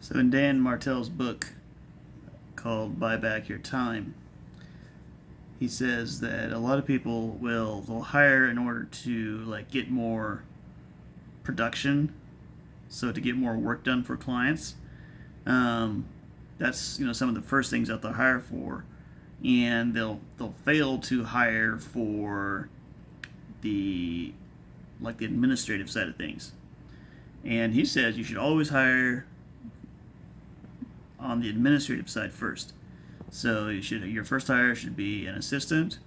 So in Dan Martell's book called Buy Back Your Time, he says that a lot of people they'll hire in order to get more production, so to get more work done for clients. Um, that's some of the first things that they'll hire for, and they'll fail to hire for the the administrative side of things. And he says you should always hire on the administrative side first. So your first hire should be an assistant,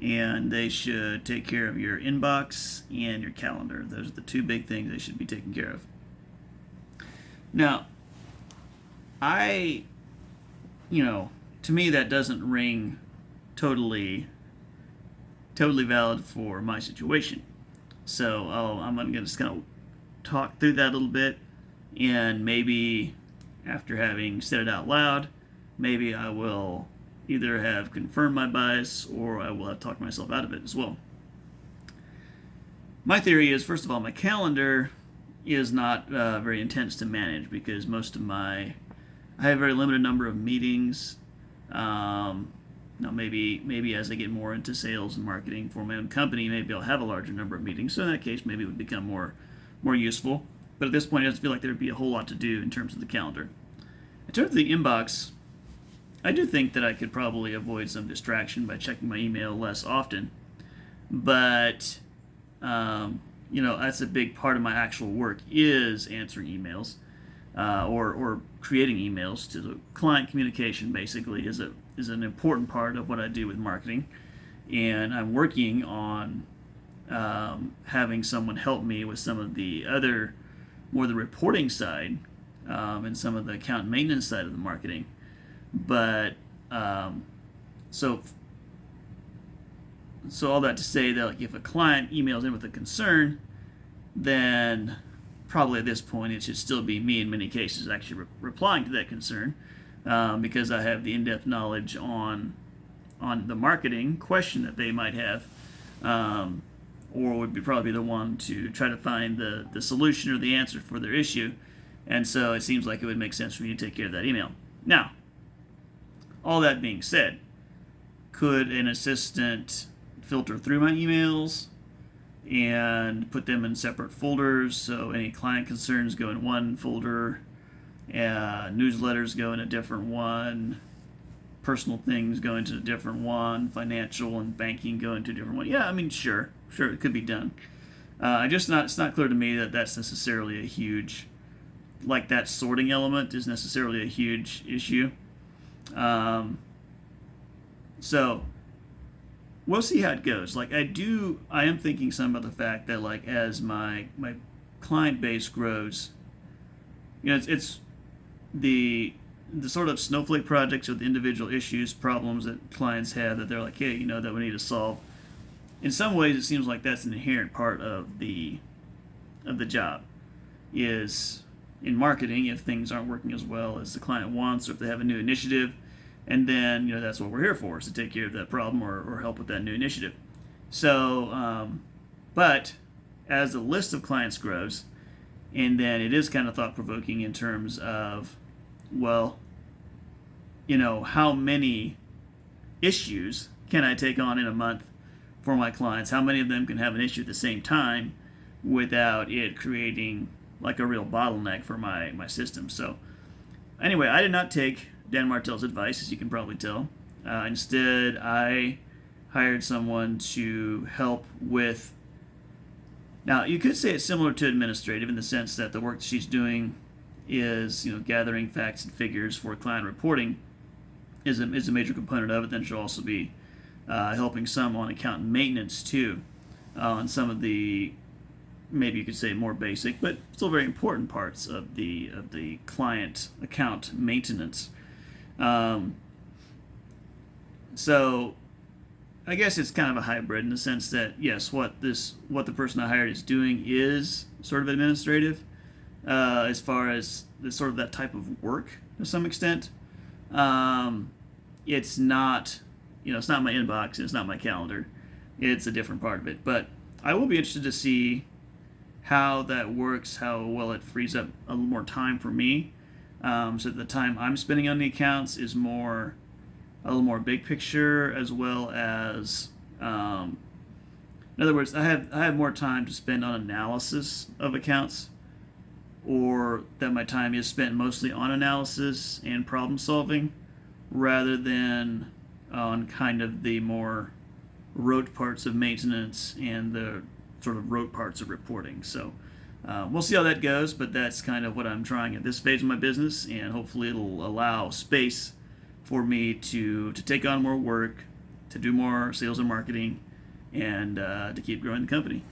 and they should take care of your inbox and your calendar. Those are the two big things they should be taking care of. Now, I, to me that doesn't ring totally, totally valid for my situation. So I'm going to just kind of talk through that a little bit, and maybe after having said it out loud, maybe I will either have confirmed my bias or I will have talked myself out of it as well. My theory is, first of all, my calendar is not very intense to manage because I have a very limited number of meetings. Maybe as I get more into sales and marketing for my own company, maybe I'll have a larger number of meetings. So in that case, maybe it would become more useful. But at this point, it doesn't feel like there would be a whole lot to do in terms of the calendar. In terms of the inbox, I do think that I could probably avoid some distraction by checking my email less often. But, that's a big part of my actual work is answering emails or creating emails to the client. Communication basically is an important part of what I do with marketing. And I'm working on having someone help me with some of the other, more the reporting side, and some of the account maintenance side of the marketing. But so all that to say that if a client emails in with a concern, then probably at this point it should still be me in many cases actually replying to that concern, because I have the in-depth knowledge on the marketing question that they might have, or would probably be the one to try to find the solution or the answer for their issue. And so it seems like it would make sense for me to take care of that email. Now, all that being said, could an assistant filter through my emails and put them in separate folders so any client concerns go in one folder, newsletters go in a different one, personal things go into a different one, financial and banking go into a different one? Yeah, I mean, sure, it could be done. It's not clear to me that that's necessarily a huge, that sorting element is necessarily a huge issue. So we'll see how it goes. I am thinking some of the fact that as my client base grows, it's the sort of snowflake projects or the individual issues, problems that clients have that they're hey, that we need to solve. In some ways, it seems like that's an inherent part of the job. Is in marketing, if things aren't working as well as the client wants, or if they have a new initiative, and then that's what we're here for, is to take care of that problem or help with that new initiative. So, but as the list of clients grows, and then it is kind of thought-provoking in terms of, how many issues can I take on in a month for my clients? How many of them can have an issue at the same time without it creating a real bottleneck for my system? So anyway, I did not take Dan Martell's advice, as you can probably tell. Instead, I hired someone to help with. Now, you could say it's similar to administrative in the sense that the work she's doing is, gathering facts and figures for client reporting is a major component of it. Then she'll also be helping some on account maintenance too, on some of the, maybe you could say, more basic but still very important parts of the client account maintenance. So I guess it's kind of a hybrid in the sense that yes, what the person I hired is doing is sort of administrative, as far as the sort of that type of work to some extent. It's not it's not my inbox and it's not my calendar. It's a different part of it. But I will be interested to see how that works, how well it frees up a little more time for me So the time I'm spending on the accounts is a little more big picture, as well as, in other words, I have more time to spend on analysis of accounts, or that my time is spent mostly on analysis and problem solving, rather than on kind of the more rote parts of maintenance and the sort of rote parts of reporting. So we'll see how that goes, but that's kind of what I'm trying at this phase of my business, and hopefully it'll allow space for me to take on more work, to do more sales and marketing, and to keep growing the company.